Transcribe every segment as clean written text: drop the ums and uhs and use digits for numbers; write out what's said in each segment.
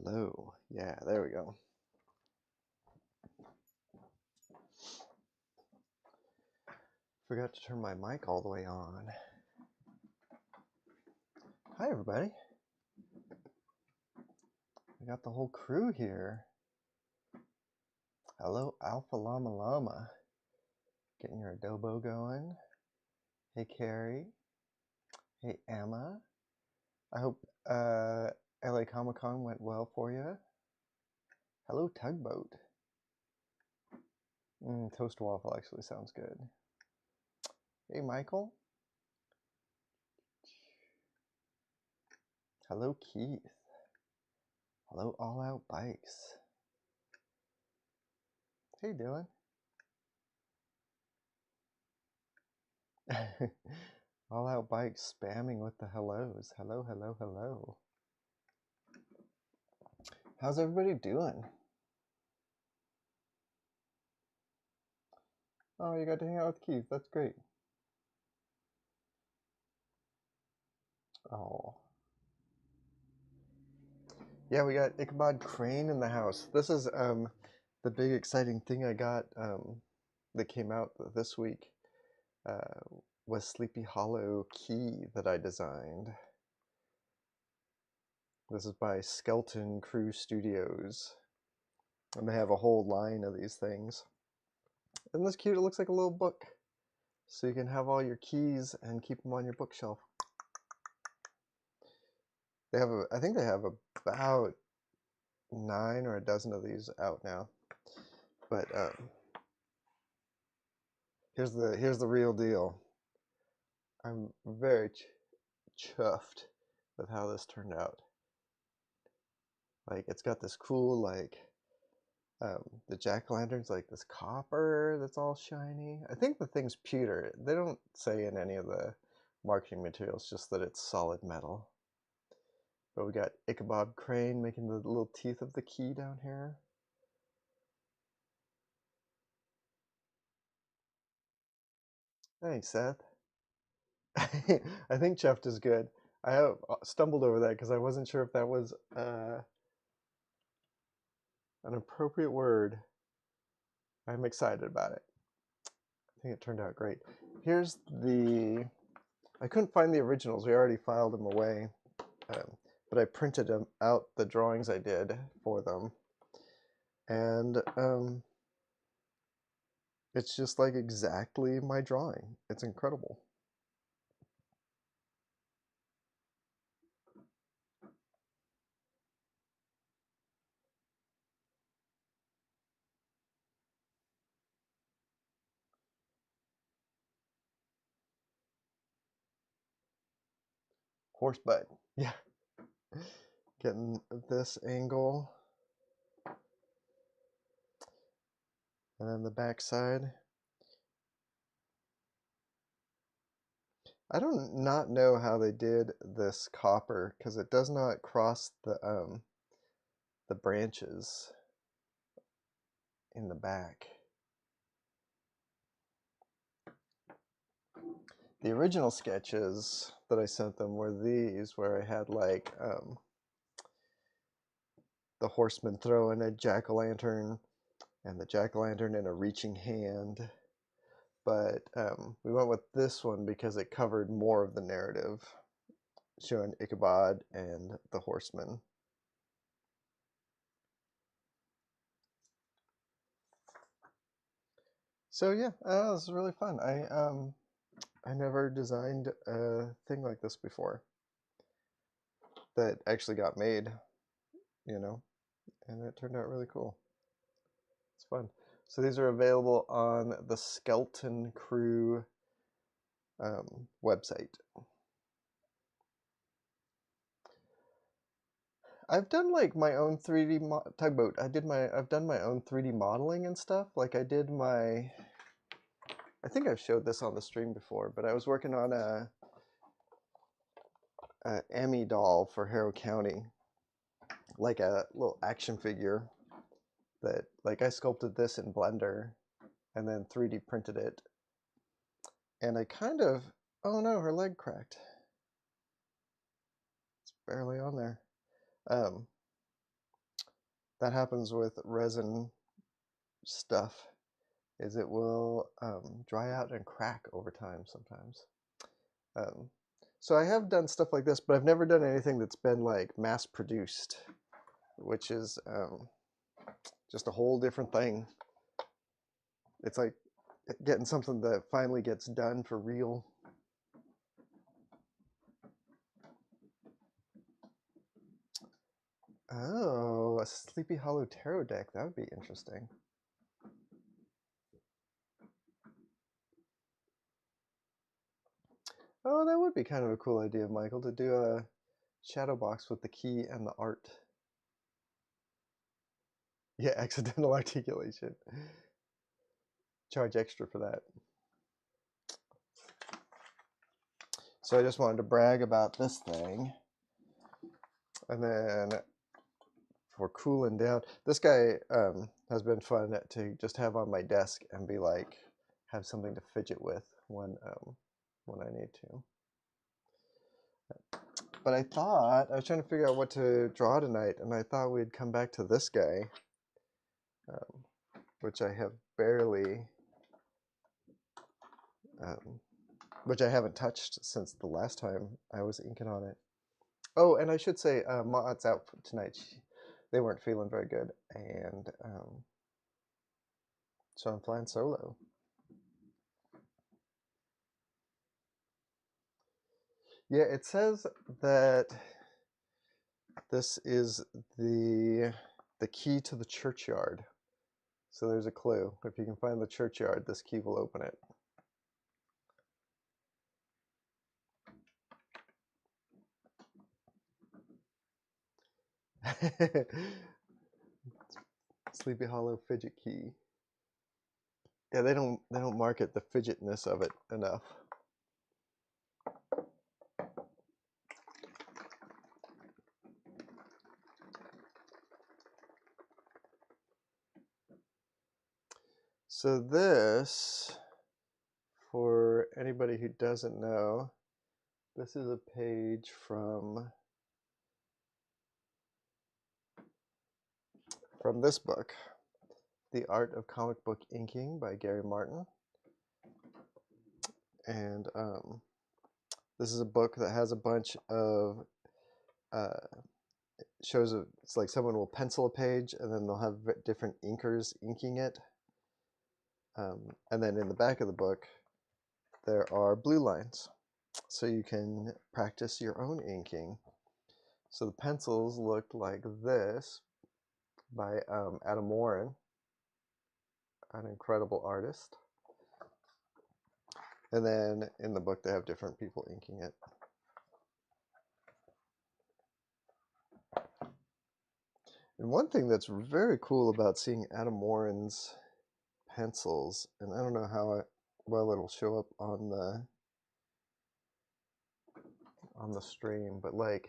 Hello. Yeah, there we go. Forgot to turn my mic all the way on. Hi, everybody. We got the whole crew here. Hello, Alpha Llama Llama. Getting your adobo going. Hey, Carrie. Hey, Emma. I hope LA Comic Con went well for you. Hello, Tugboat. Toast waffle actually sounds good. Hey, Michael. Hello, Keith. Hello, All Out Bikes. Hey, Dylan. All Out Bikes spamming with the hellos. Hello, hello, hello. How's everybody doing? Oh, you got to hang out with Keith. That's great. Oh. Yeah, we got Ichabod Crane in the house. This is the big exciting thing I got that came out this week was Sleepy Hollow Key that I designed. This is by Skeleton Crew Studios. And they have a whole line of these things. Isn't this cute? It looks like a little book. So you can have all your keys and keep them on your bookshelf. They have I think they have about 9 or a dozen of these out now. But here's the real deal. I'm very chuffed with how this turned out. Like, it's got this cool, like, the jack-o'-lanterns, like this copper that's all shiny. I think the thing's pewter. They don't say in any of the marketing materials, just that it's solid metal. But we got Ichabod Crane making the little teeth of the key down here. Thanks, Seth. I think chuffed is good. I stumbled over that because I wasn't sure if that was an appropriate word. I'm excited about it. I think it turned out great. Here's the... I couldn't find the originals. We already filed them away. But I printed them out, the drawings I did for them. And it's just like exactly my drawing. It's incredible. Horse butt. Yeah. Getting this angle. And then the back side. I don't not know how they did this copper because it does not cross the branches in the back. The original sketches that I sent them were these, where I had like the horseman throwing a jack-o'-lantern and the jack-o'-lantern in a reaching hand. But we went with this one because it covered more of the narrative, showing Ichabod and the horseman. So yeah, it was really fun. I never designed a thing like this before that actually got made, you know, and it turned out really cool. It's fun. So these are available on the Skeleton Crew website. I've done like my own 3D tugboat. I've done my own 3D modeling and stuff. Like I did my, I think I've showed this on the stream before, but I was working on a Emmy doll for Harrow County, like a little action figure that, like, I sculpted this in Blender and then 3D printed it. And I kind of, oh no, her leg cracked. It's barely on there. that happens with resin stuff, is it will dry out and crack over time sometimes. So I have done stuff like this, but I've never done anything that's been like mass produced, which is just a whole different thing. It's like getting something that finally gets done for real. Oh, a Sleepy Hollow tarot deck. That would be interesting. Oh, that would be kind of a cool idea, Michael, to do a shadow box with the key and the art. Yeah, accidental articulation. Charge extra for that. So I just wanted to brag about this thing. And then for cooling down, this guy has been fun to just have on my desk and be like, have something to fidget with when I need to. But I was trying to figure out what to draw tonight, and I thought we'd come back to this guy, which I have barely, which I haven't touched since the last time I was inking on it. Oh, and I should say, Ma's out tonight. They weren't feeling very good, and so I'm flying solo. Yeah, it says that this is the key to the churchyard. So there's a clue. If you can find the churchyard, this key will open it. Sleepy Hollow fidget key. Yeah, they don't market the fidgetness of it enough. So this, for anybody who doesn't know, this is a page from this book, The Art of Comic Book Inking by Gary Martin. And this is a book that has a bunch of shows of, it's like someone will pencil a page and then they'll have different inkers inking it. And then in the back of the book, there are blue lines. So you can practice your own inking. So the pencils looked like this by Adam Warren, an incredible artist. And then in the book, they have different people inking it. And one thing that's very cool about seeing Adam Warren's pencils, and I don't know how well it'll show up on the stream, but like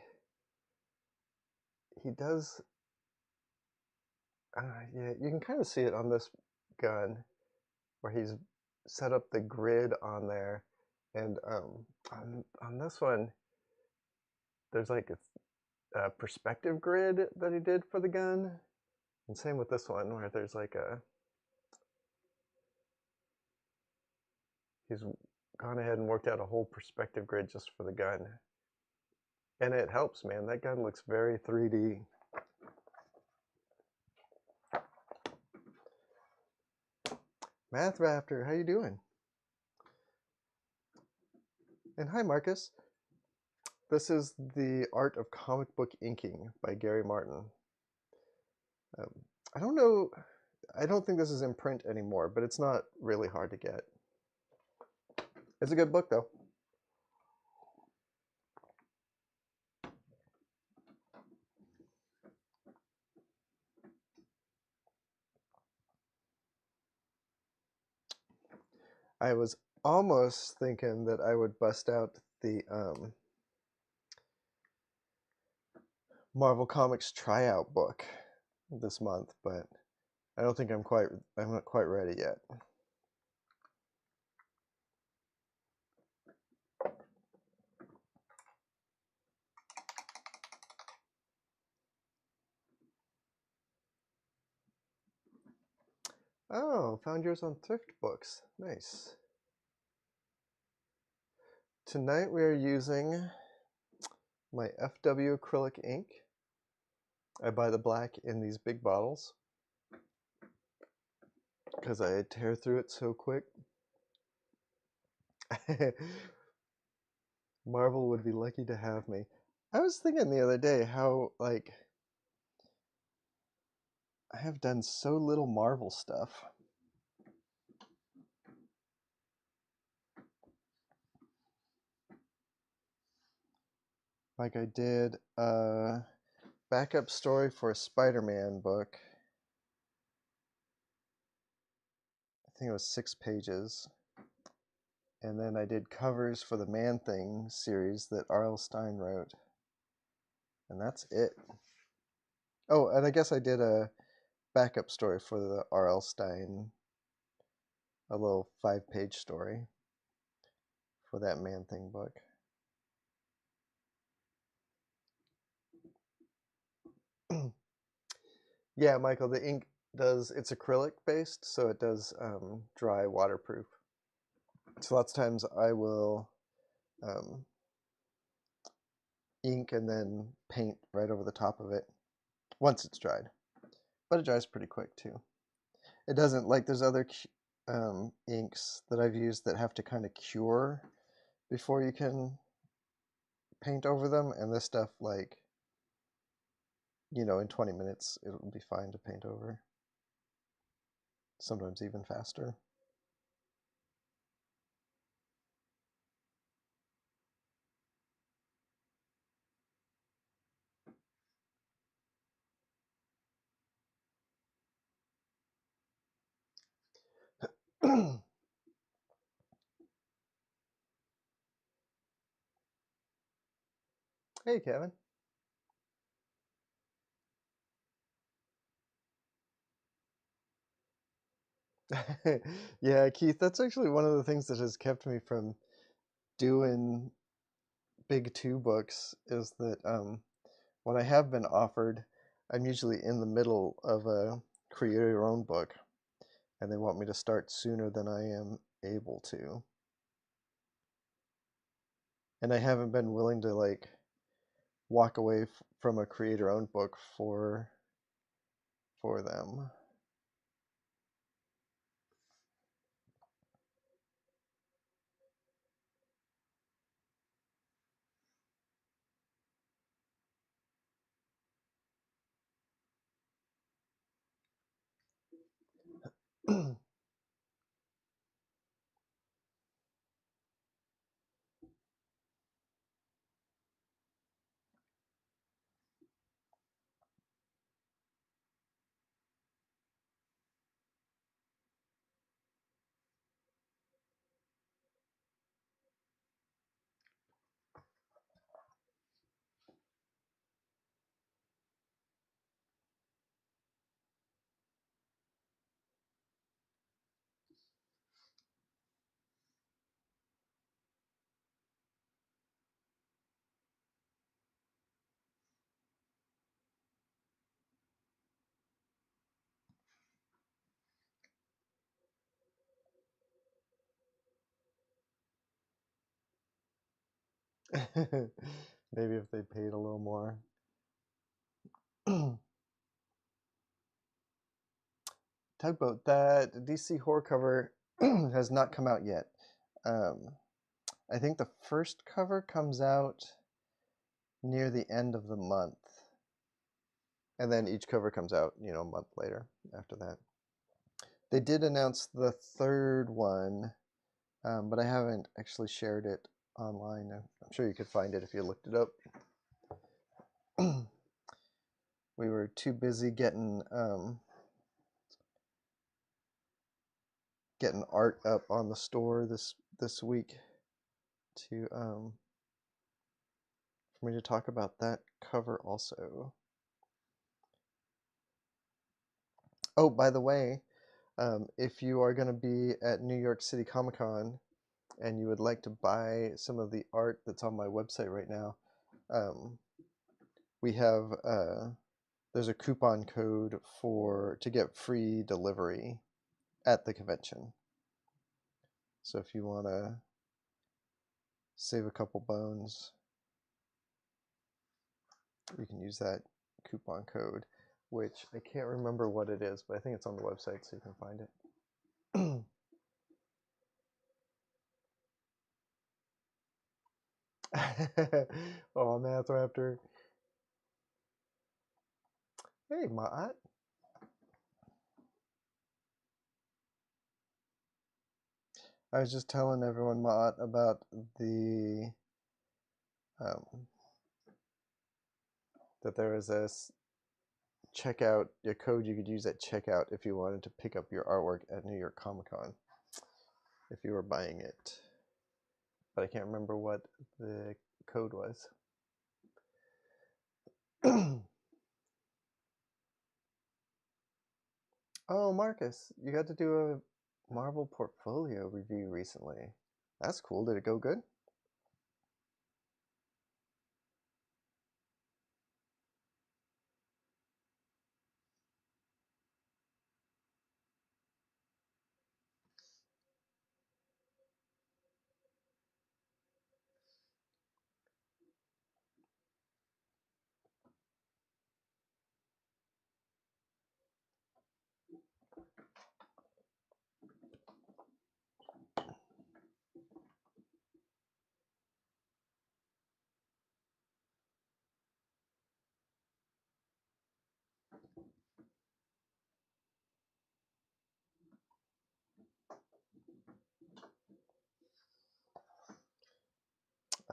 he does, yeah, you can kind of see it on this gun where he's set up the grid on there, and on this one, there's like a perspective grid that he did for the gun, and same with this one where there's like he's gone ahead and worked out a whole perspective grid just for the gun. And it helps, man. That gun looks very 3D. Math Raptor, how you doing? And hi, Marcus. This is The Art of Comic Book Inking by Gary Martin. I don't know, I don't think this is in print anymore, but it's not really hard to get. It's a good book, though. I was almost thinking that I would bust out the Marvel Comics tryout book this month, but I don't think I'm not quite ready yet. Oh, found yours on Thrift Books. Nice. Tonight we are using my FW acrylic ink. I buy the black in these big bottles because I tear through it so quick. Marvel would be lucky to have me. I was thinking the other day how, like, I have done so little Marvel stuff. Like, I did a backup story for a Spider-Man book. I think it was 6 pages. And then I did covers for the Man-Thing series that R.L. Stine wrote. And that's it. Oh, and I guess I did a backup story for the R.L. Stine, a little 5-page story for that Man-Thing book. Yeah, Michael, the ink it's acrylic based, so it does dry waterproof. So lots of times I will ink and then paint right over the top of it once it's dried. But it dries pretty quick too. It doesn't, like there's other inks that I've used that have to kind of cure before you can paint over them, and this stuff, like, you know, in 20 minutes it'll be fine to paint over. Sometimes even faster. Hey, Kevin. Yeah, Keith, that's actually one of the things that has kept me from doing big 2 books, is that when I have been offered, I'm usually in the middle of a create your own book, and they want me to start sooner than I am able to. And I haven't been willing to, like, walk away from a create your own book for them. Maybe if they paid a little more. Tugboat, that DC horror cover has not come out yet. I think the first cover comes out near the end of the month. And then each cover comes out, you know, a month later after that. They did announce the 3rd one, but I haven't actually shared it online. I'm sure you could find it if you looked it up. We were too busy getting art up on the store this week to for me to talk about that cover also. Oh, by the way, if you are going to be at New York City Comic Con and you would like to buy some of the art that's on my website right now, we have there's a coupon code to get free delivery at the convention. So if you want to save a couple bones, you can use that coupon code, which I can't remember what it is, but I think it's on the website, so you can find it. Oh, Math Raptor. Hey, Matt. I was just telling everyone, Matt, about the that there was this checkout, a code you could use at checkout if you wanted to pick up your artwork at New York Comic Con, if you were buying it. But I can't remember what the code was. Oh, Marcus, you got to do a Marvel portfolio review recently. That's cool. Did it go good?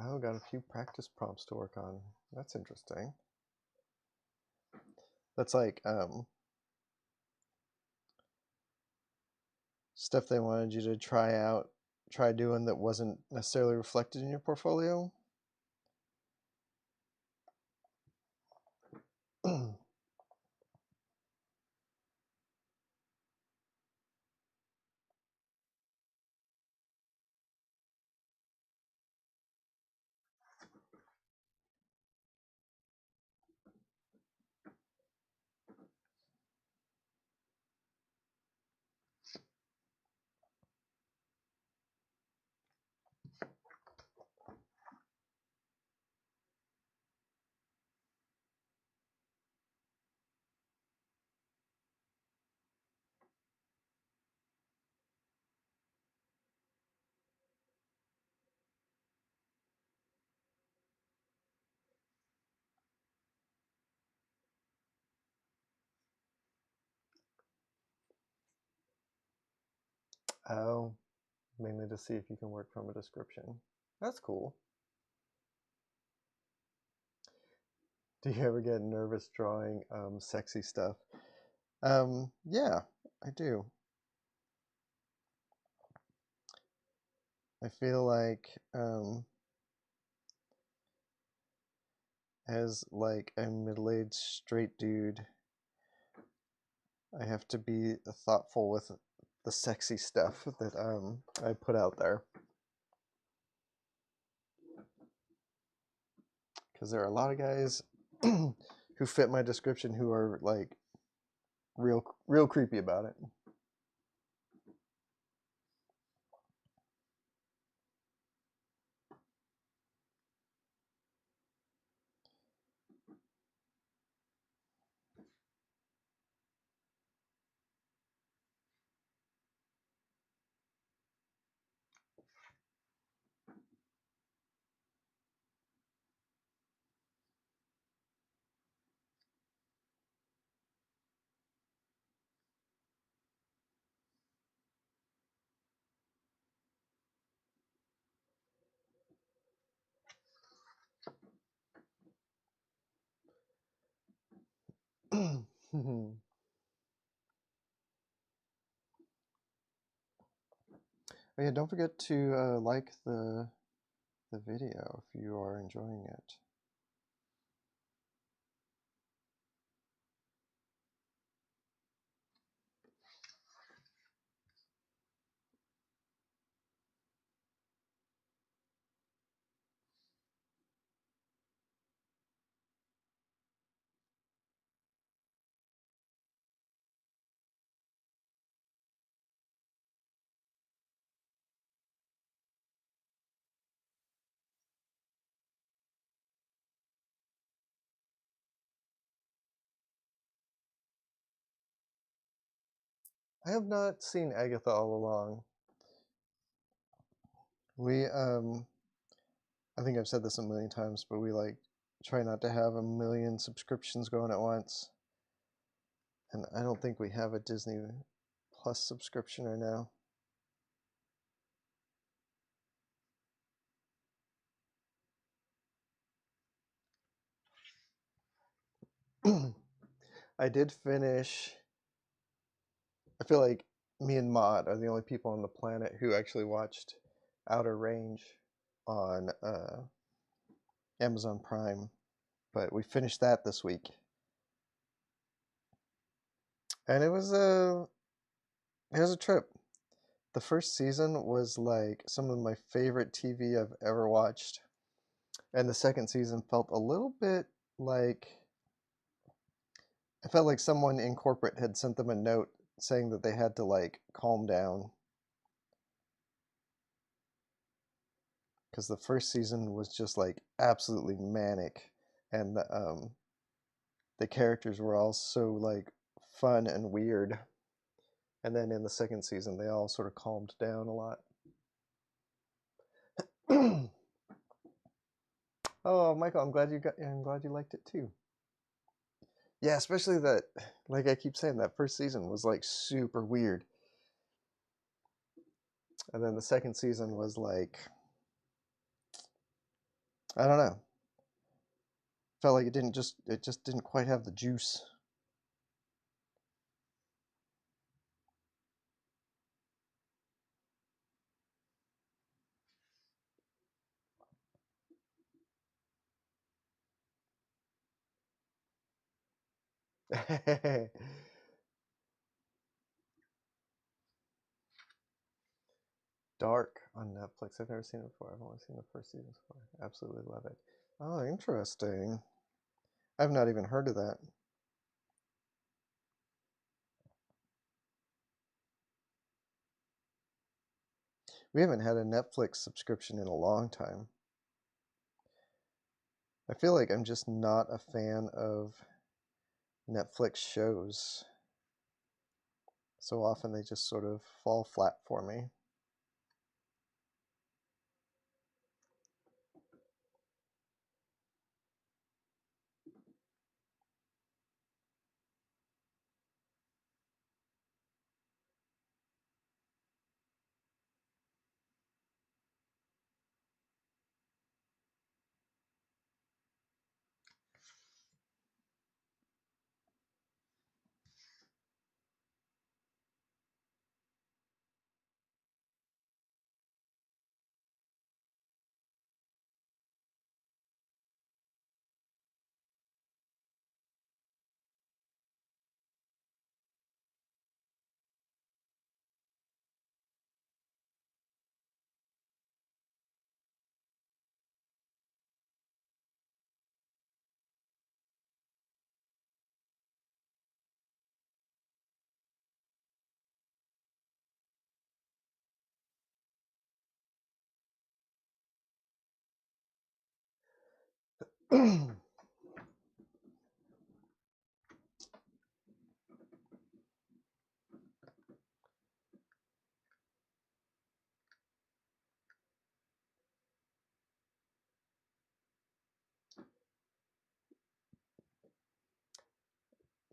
Oh, got a few practice prompts to work on. That's interesting. That's like stuff they wanted you to try doing that wasn't necessarily reflected in your portfolio. Oh, mainly to see if you can work from a description. That's cool. Do you ever get nervous drawing sexy stuff? Yeah, I do. I feel like as like a middle-aged straight dude, I have to be thoughtful with the sexy stuff that I put out there. Because there are a lot of guys who fit my description who are like real creepy about it. Oh yeah, don't forget to like the video if you are enjoying it. I have not seen Agatha all along. We I think I've said this a million times, but we like try not to have a million subscriptions going at once. And I don't think we have a Disney Plus subscription right now. I did finish. I feel like me and Mott are the only people on the planet who actually watched Outer Range on Amazon Prime, but we finished that this week, and it was a trip. The first season was like some of my favorite TV I've ever watched, and the second season felt a little bit like I felt like someone in corporate had sent them a note saying that they had to like calm down, because the first season was just like absolutely manic, and the characters were all so like fun and weird. And then in the second season, they all sort of calmed down a lot. Oh, Michael, I'm glad you liked it too. Yeah, especially that, like I keep saying, that first season was like super weird, and then the second season was like, I don't know, felt like it just didn't quite have the juice. Dark on Netflix. I've never seen it before. I've only seen the first season so far. Absolutely love it. Oh, interesting. I've not even heard of that. We haven't had a Netflix subscription in a long time. I feel like I'm just not a fan of Netflix shows. So often they just sort of fall flat for me.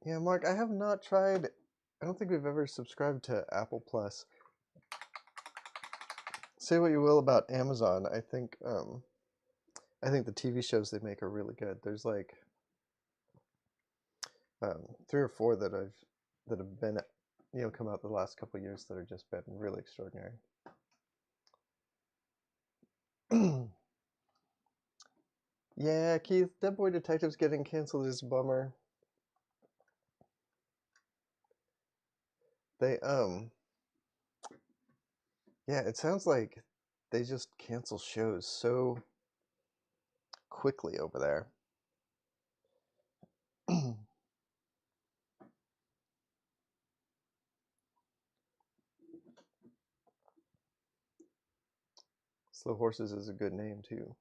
Yeah, Mark, I have not tried. I don't think we've ever subscribed to Apple Plus. Say what you will about Amazon, I think the TV shows they make are really good. There's like 3 or 4 that have been come out the last couple of years that have just been really extraordinary. Yeah, Keith, Dead Boy Detective's getting canceled is a bummer. They yeah, it sounds like they just cancel shows so quickly over there. Slow Horses is a good name too.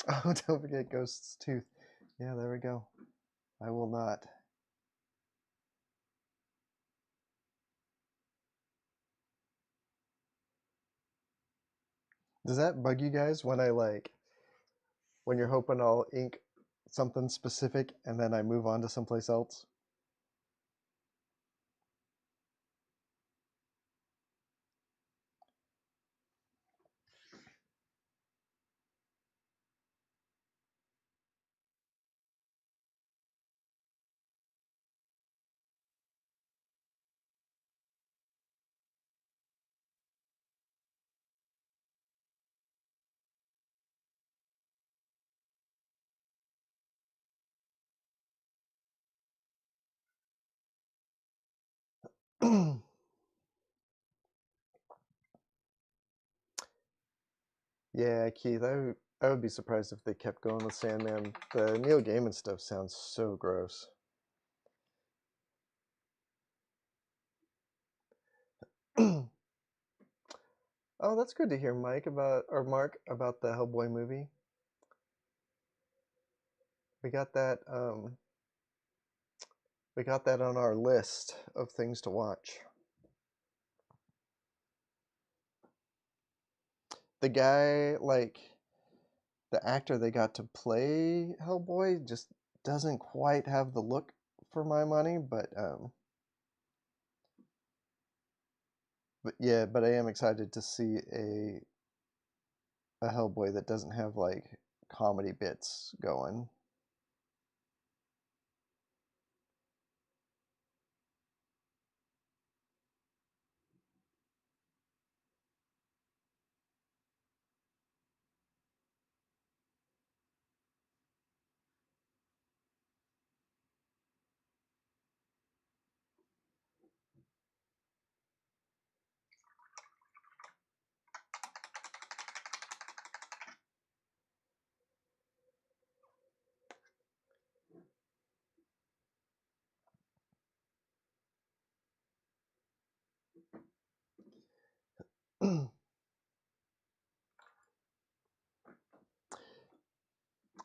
Oh, don't forget Ghost's tooth. Yeah, there we go. I will not. Does that bug you guys when I when you're hoping I'll ink something specific and then I move on to someplace else? Yeah, Keith, I would be surprised if they kept going with Sandman. The Neil Gaiman stuff sounds so gross. Oh, that's good to hear, Mike, about or Mark, about the Hellboy movie. We got that we got that on our list of things to watch. The guy, the actor they got to play Hellboy just doesn't quite have the look for my money, but yeah, but I am excited to see a Hellboy that doesn't have comedy bits going.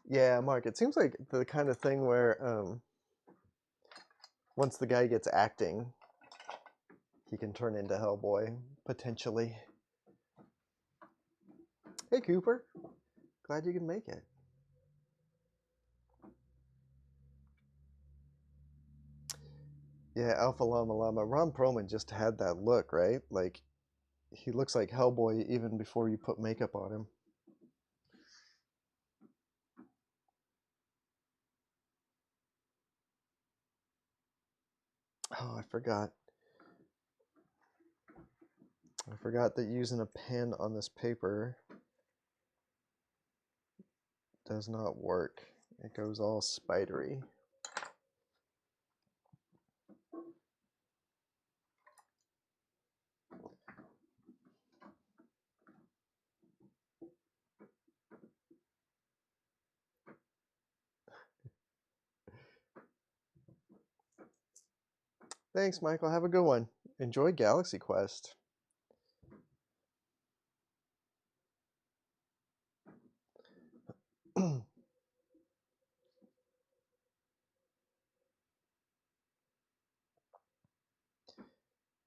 Yeah, Mark, it seems like the kind of thing where once the guy gets acting, he can turn into Hellboy, potentially. Hey, Cooper. Glad you could make it. Yeah, Alpha Llama Llama. Ron Perlman just had that look, right? Like, he looks like Hellboy even before you put makeup on him. Oh, I forgot. I forgot that using a pen on this paper does not work. It goes all spidery. Thanks, Michael. Have a good one. Enjoy Galaxy Quest.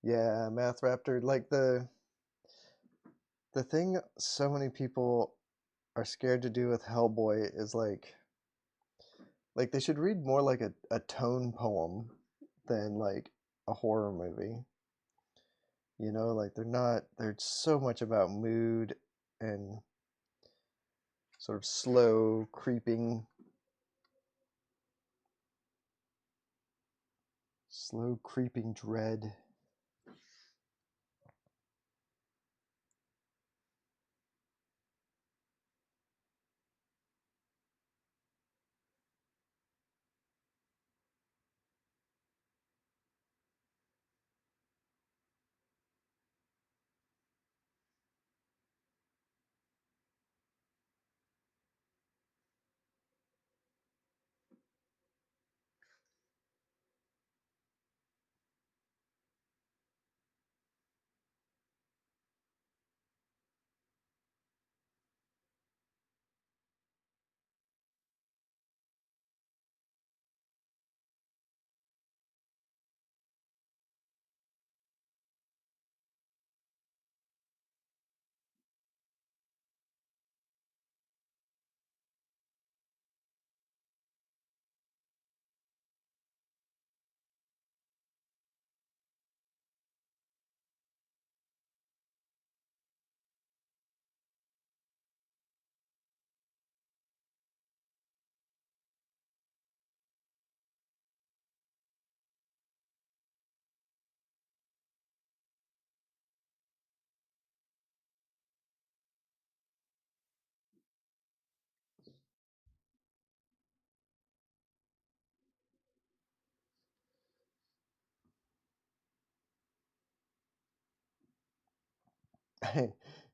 Yeah, Math Raptor. Like the thing so many people are scared to do with Hellboy is like they should read more like a tone poem than like a horror movie. You know, like they're so much about mood and sort of slow creeping dread.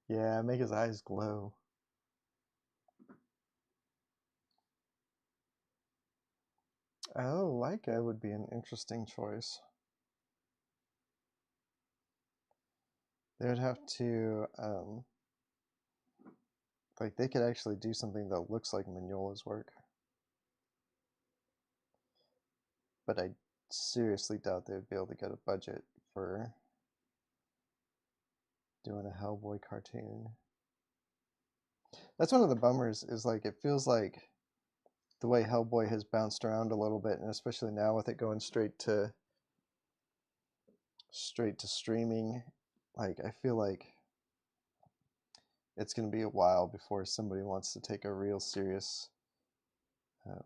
Yeah, make his eyes glow. Oh, Leica would be an interesting choice. They would have to, like, they could actually do something that looks like Mignola's work. But I seriously doubt they would be able to get a budget for doing a Hellboy cartoon. That's one of the bummers, is like, it feels like the way Hellboy has bounced around a little bit, and especially now with it going straight to streaming, like, I feel like it's going to be a while before somebody wants to take a real serious um,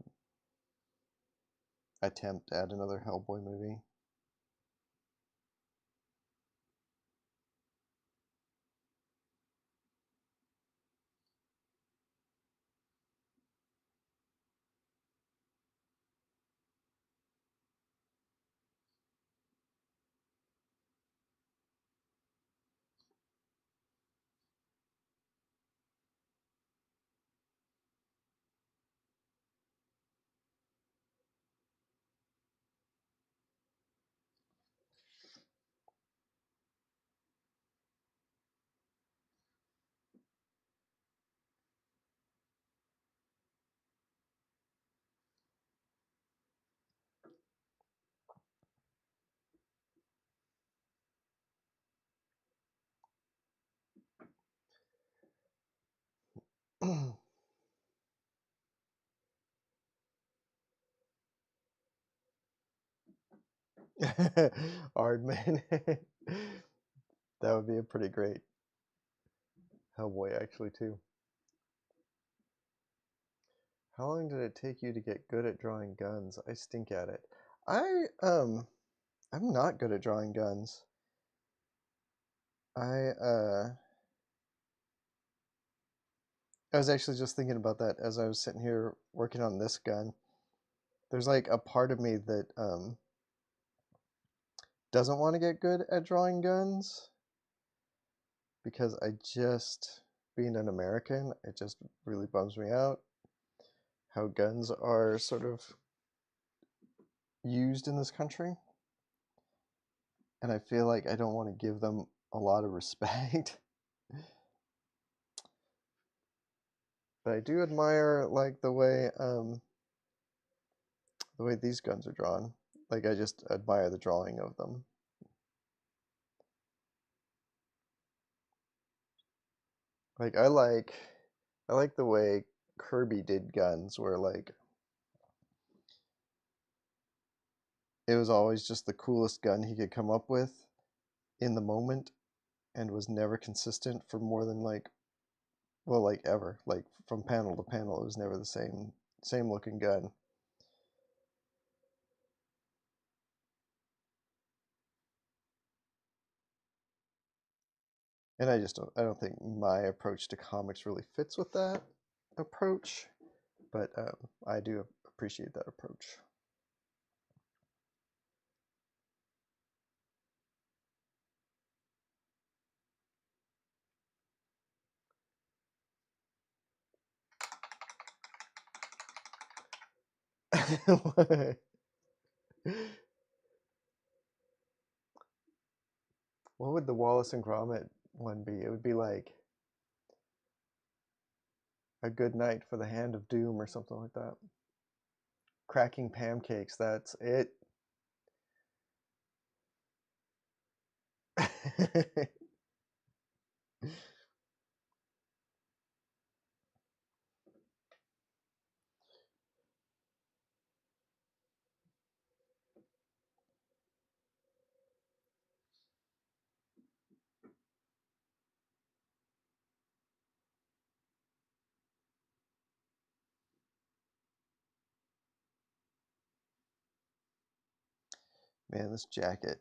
attempt at another Hellboy movie. Aardman. That would be a pretty great Hellboy, actually, too. How long did it take you to get good at drawing guns? I stink at it. I'm not good at drawing guns. I was actually just thinking about that as I was sitting here working on this gun. There's like a part of me that doesn't want to get good at drawing guns, because being an American, it just really bums me out how guns are sort of used in this country. And I feel like I don't want to give them a lot of respect. But I do admire, like, the way these guns are drawn. Like, I just admire the drawing of them. Like, I like the way Kirby did guns, where like it was always just the coolest gun he could come up with in the moment, and was never consistent for more than like, well, like, ever. Like, from panel to panel, it was never the same looking gun. And I don't think my approach to comics really fits with that approach, but I do appreciate that approach. What would the Wallace and Gromit one be? It would be like A Good Night for the Hand of Doom or something like that. Cracking pancakes, that's it. Man, this jacket.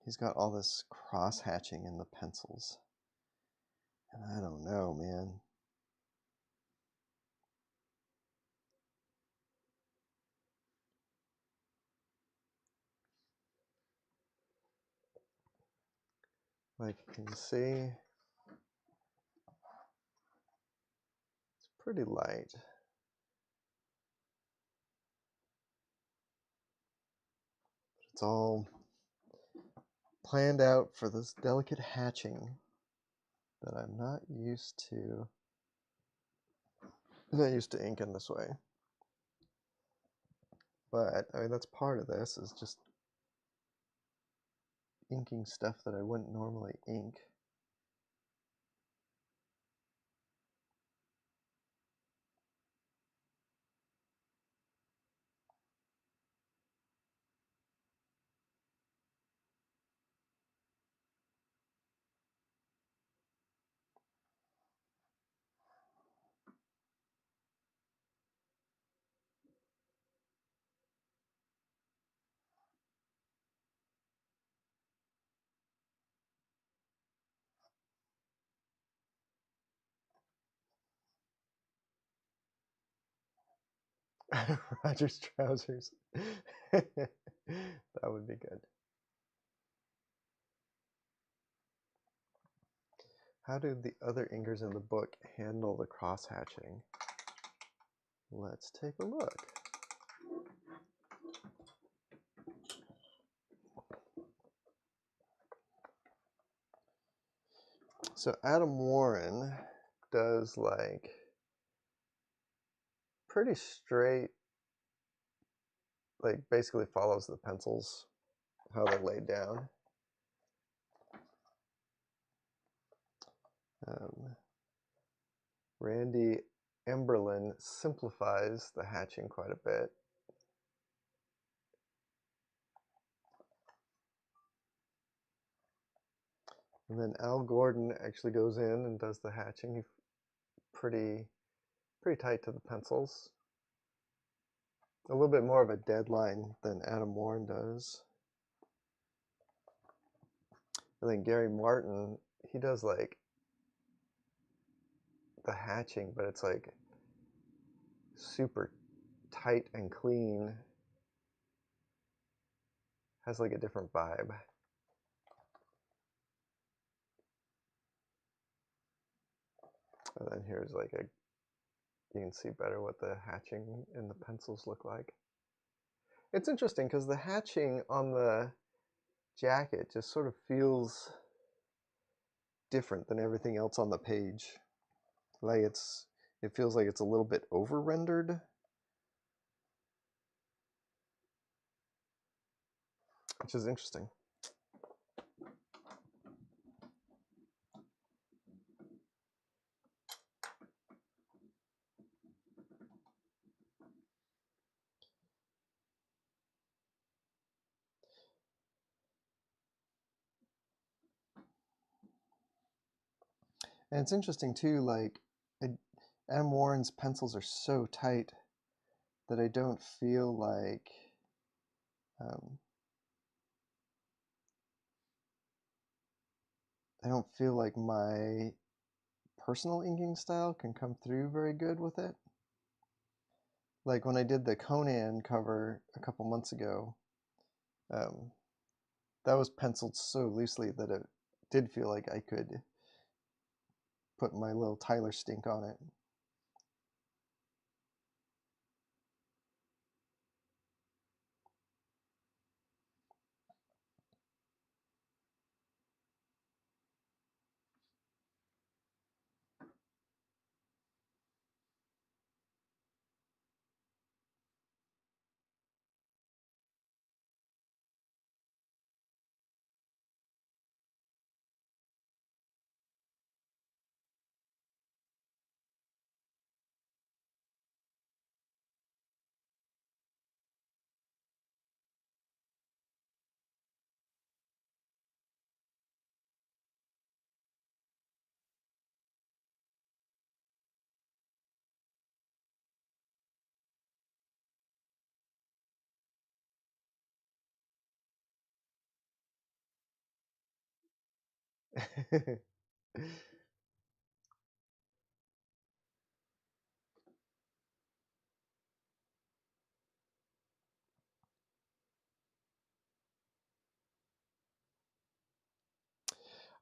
He's got all this cross hatching in the pencils. And I don't know, man. Like you can see, it's pretty light. It's all planned out for this delicate hatching that I'm not used to. I'm not used to inking this way. But, I mean, that's part of this, is just inking stuff that I wouldn't normally ink. Roger's trousers. That would be good. How do the other inkers in the book handle the cross hatching? Let's take a look. So Adam Warren does like pretty straight, like basically follows the pencils, how they're laid down. Randy Emberlin simplifies the hatching quite a bit. And then Al Gordon actually goes in and does the hatching pretty tight to the pencils. A little bit more of a deadline than Adam Warren does. And then Gary Martin, he does like the hatching, but it's like super tight and clean. Has like a different vibe. And then here's like a, you can see better what the hatching in the pencils look like. It's interesting because the hatching on the jacket just sort of feels different than everything else on the page. Like it feels like it's a little bit over rendered. Which is interesting. And it's interesting too, like Adam Warren's pencils are so tight that I don't feel like my personal inking style can come through very good with it. Like when I did the Conan cover a couple months ago, that was penciled so loosely that it did feel like I could put my little Tyler stink on it.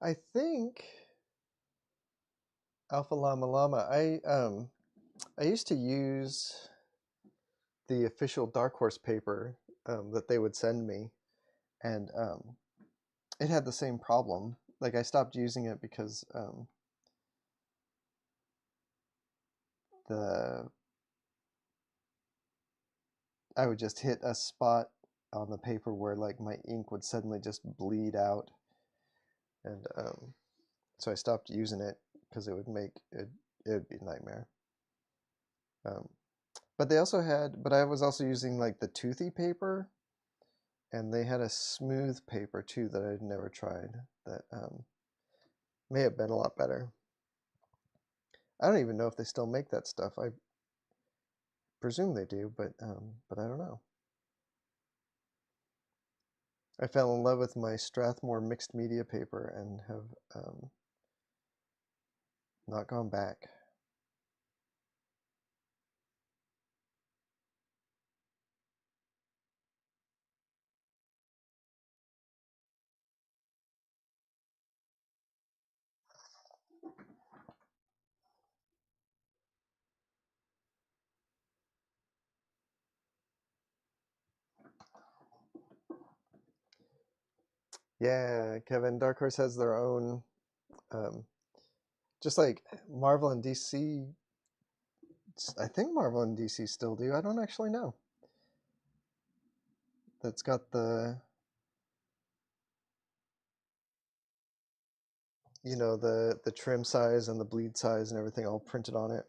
I think Alpha Llama Llama. I used to use the official Dark Horse paper that they would send me, and it had the same problem. Like I stopped using it because the I would just hit a spot on the paper where like my ink would suddenly just bleed out, and so I stopped using it because it would make it would be a nightmare. Um, but they also had, but I was also using like the toothy paper, and they had a smooth paper too that I'd never tried that may have been a lot better. I don't even know if they still make that stuff. I presume they do, but I don't know. I fell in love with my Strathmore mixed media paper and have not gone back. Yeah, Kevin, Dark Horse has their own, um, just like Marvel and DC. I think Marvel and DC still do. I don't actually know. That's got the, the trim size and the bleed size and everything all printed on it.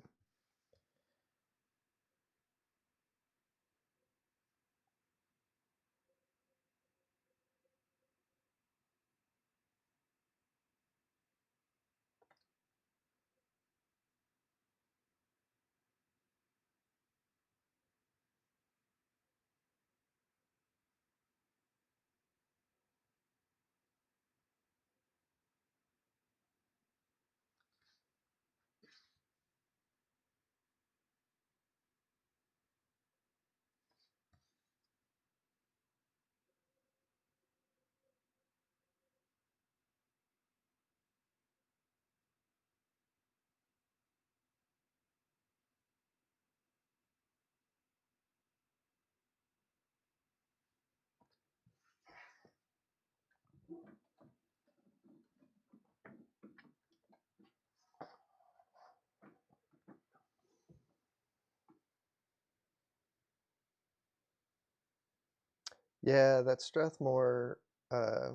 Yeah, that Strathmore uh,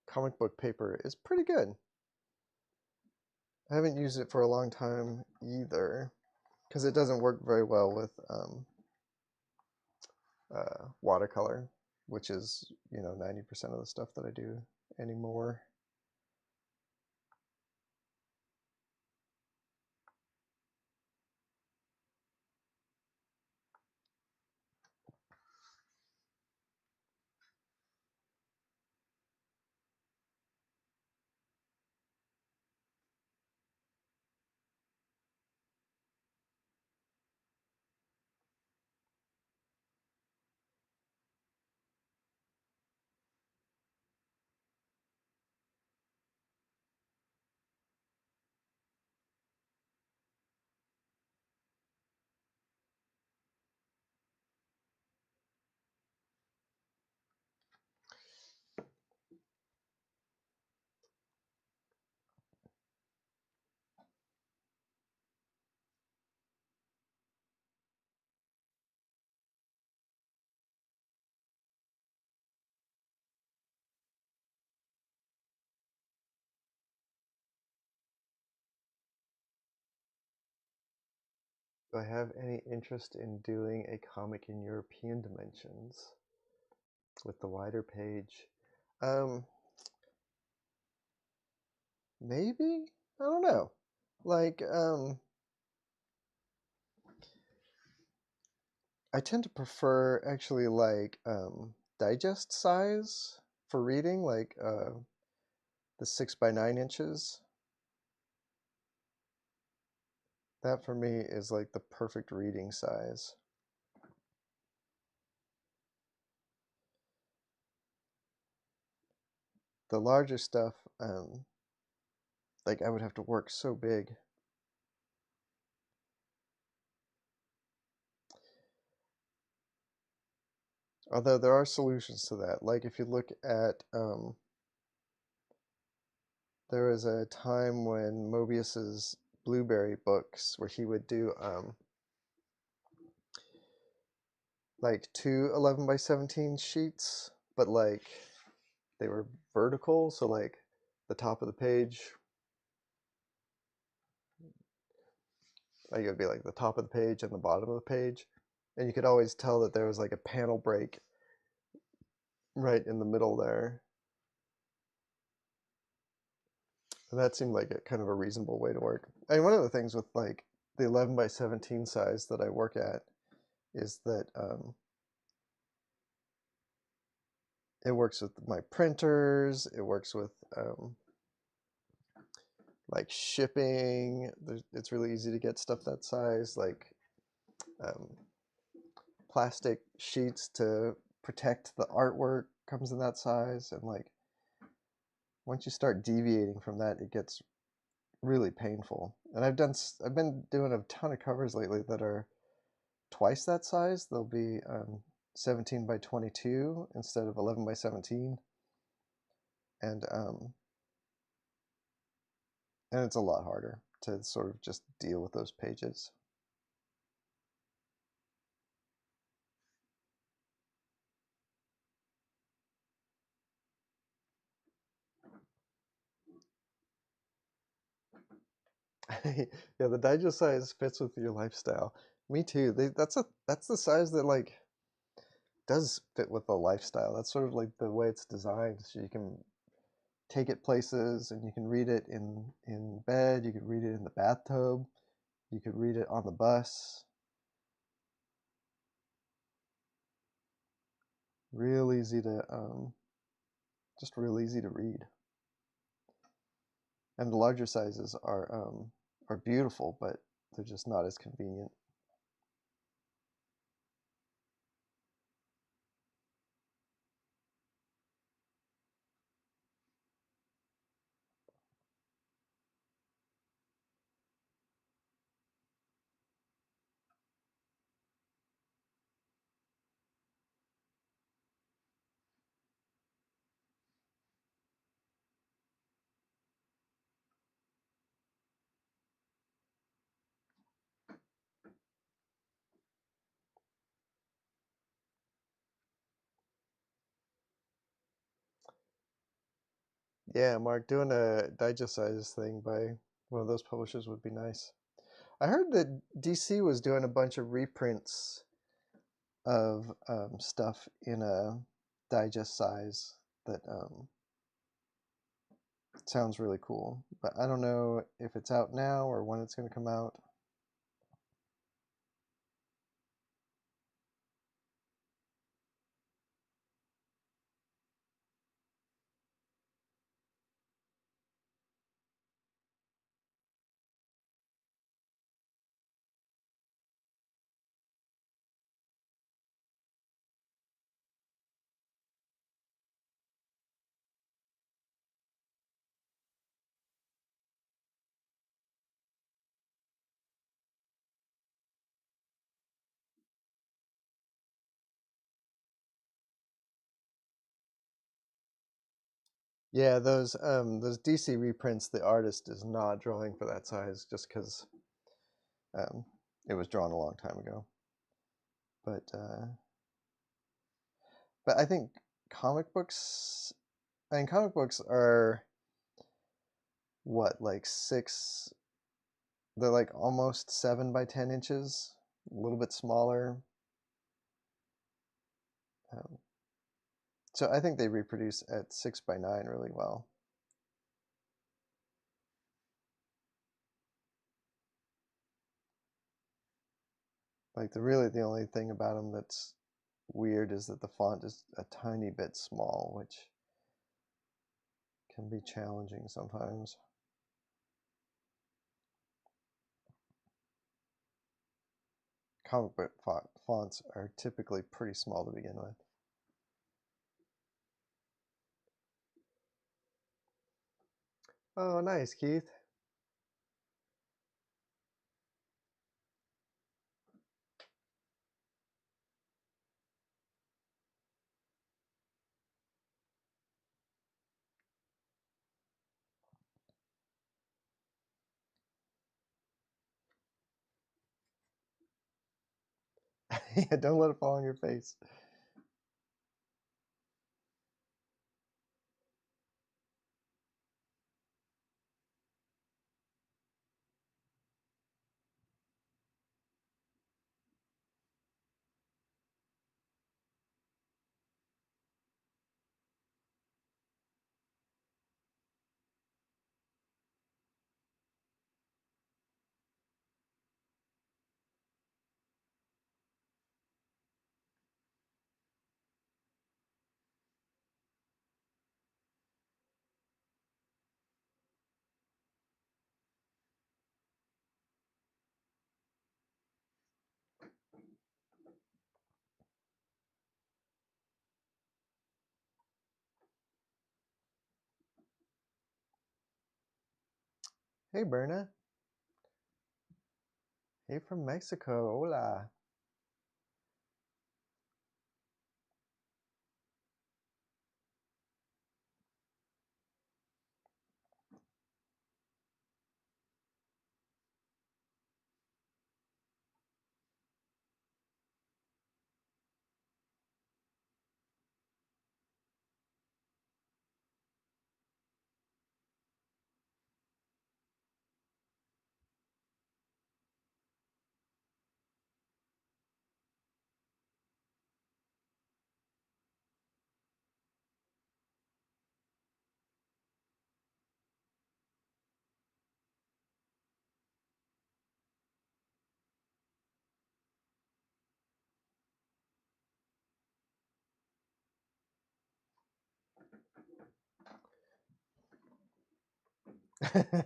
comic book paper is pretty good. I haven't used it for a long time either because it doesn't work very well with watercolor, which is 90% of the stuff that I do anymore. Do I have any interest in doing a comic in European dimensions with the wider page? Um, Maybe? I don't know. Like, I tend to prefer actually like digest size for reading, like the 6 by 9 inches. That for me is like the perfect reading size. the larger stuff, like I would have to work so big. Although there are solutions to that. Like if you look at, there was a time when Mobius's Blueberry books where he would do like two 11 by 17 sheets, but like they were vertical, so like the top of the page, like it would be like the top of the page and the bottom of the page, and you could always tell that there was like a panel break right in the middle there. And that seemed like a kind of a reasonable way to work. I mean, one of the things with like the 11 by 17 size that I work at is that it works with my printers, it works with like shipping. It's really easy to get stuff that size, like um, plastic sheets to protect the artwork comes in that size, and like once you start deviating from that, it gets really painful. And I've been doing a ton of covers lately that are twice that size. They'll be 17 by 22 instead of 11 by 17, and it's a lot harder to sort of just deal with those pages. Yeah, the digest size fits with your lifestyle. Me too. That's the size that like does fit with the lifestyle. That's sort of like the way it's designed, so you can take it places and you can read it in bed, you could read it in the bathtub, you could read it on the bus. Real easy to just real easy to read. And the larger sizes are beautiful, but they're just not as convenient. Yeah, Mark, doing a digest size thing by one of those publishers would be nice. I heard that DC was doing a bunch of reprints of stuff in a digest size that sounds really cool. But I don't know if it's out now or when it's going to come out. Yeah, those DC reprints, the artist is not drawing for that size just because um, it was drawn a long time ago. But but I think comic books. I mean, comic books are what, like six? They're like almost 7 by 10 inches, a little bit smaller. Um, so I think they reproduce at 6 by 9 really well. Like the only thing about them that's weird is that the font is a tiny bit small, which can be challenging sometimes. Comic book fonts are typically pretty small to begin with. Oh, nice, Keith. Yeah, don't let it fall on your face. Hey, Berna. Hey, from Mexico. Hola.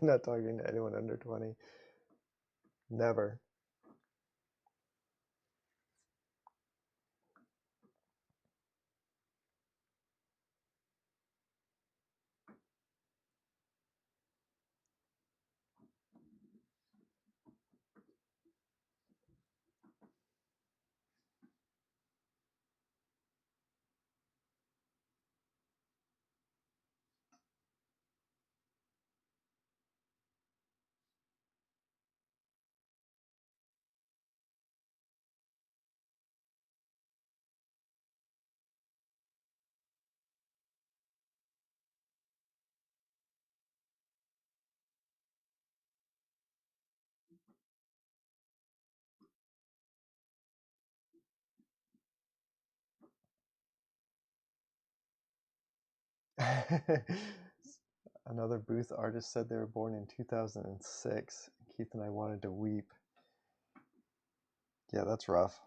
Not talking to anyone under 20. Never. Another booth artist said they were born in 2006. Keith and I wanted to weep. Yeah, that's rough.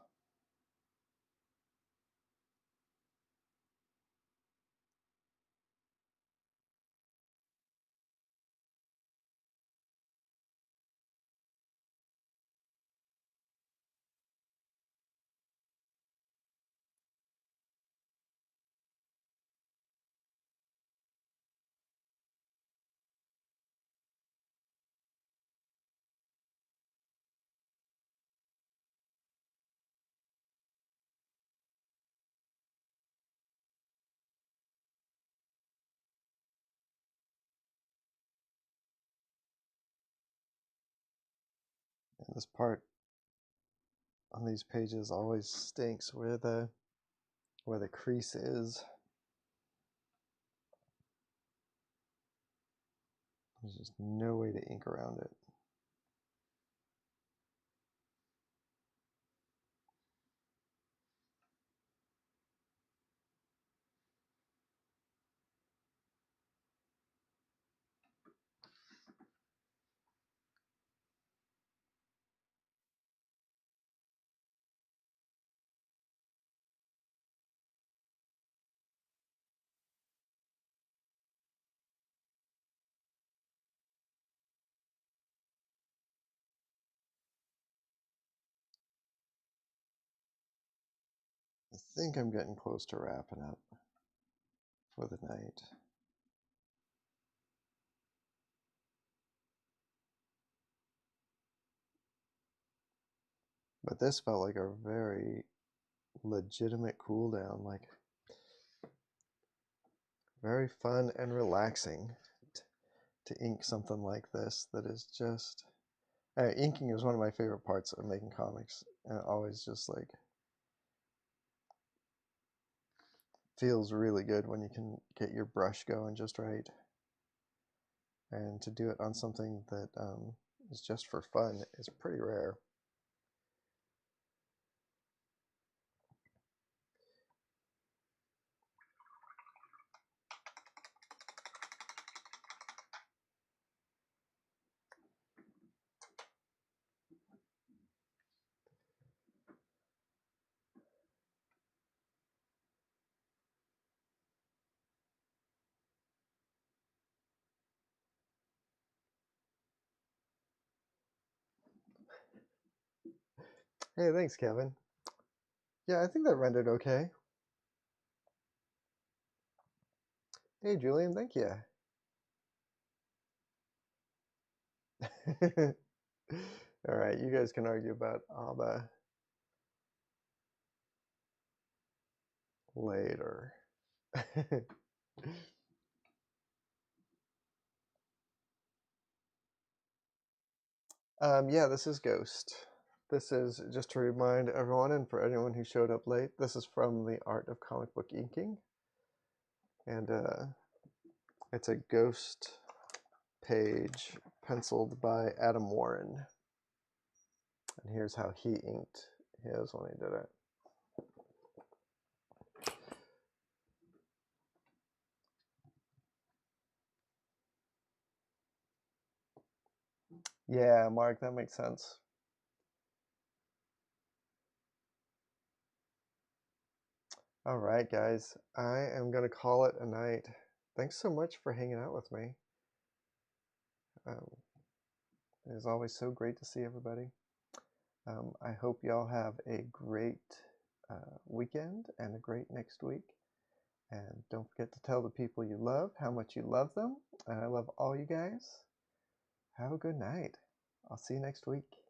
And this part on these pages always stinks where the crease is. There's just no way to ink around it. I think I'm getting close to wrapping up for the night. But this felt like a very legitimate cooldown, like very fun and relaxing to ink something like this that is just inking is one of my favorite parts of making comics, and it always just like feels really good when you can get your brush going just right, and to do it on something that is just for fun is pretty rare. Hey, thanks, Kevin. Yeah, I think that rendered okay. Hey, Julian, thank you. All right, you guys can argue about ABBA later. Yeah, this is Ghost. This is, just to remind everyone, and for anyone who showed up late, this is from The Art of Comic Book Inking. And it's a Ghost page penciled by Adam Warren. And here's how he inked his when he did it. Yeah, Mark, that makes sense. All right, guys, I am going to call it a night. Thanks so much for hanging out with me. It is always so great to see everybody. I hope y'all have a great weekend and a great next week. And don't forget to tell the people you love how much you love them. And I love all you guys. Have a good night. I'll see you next week.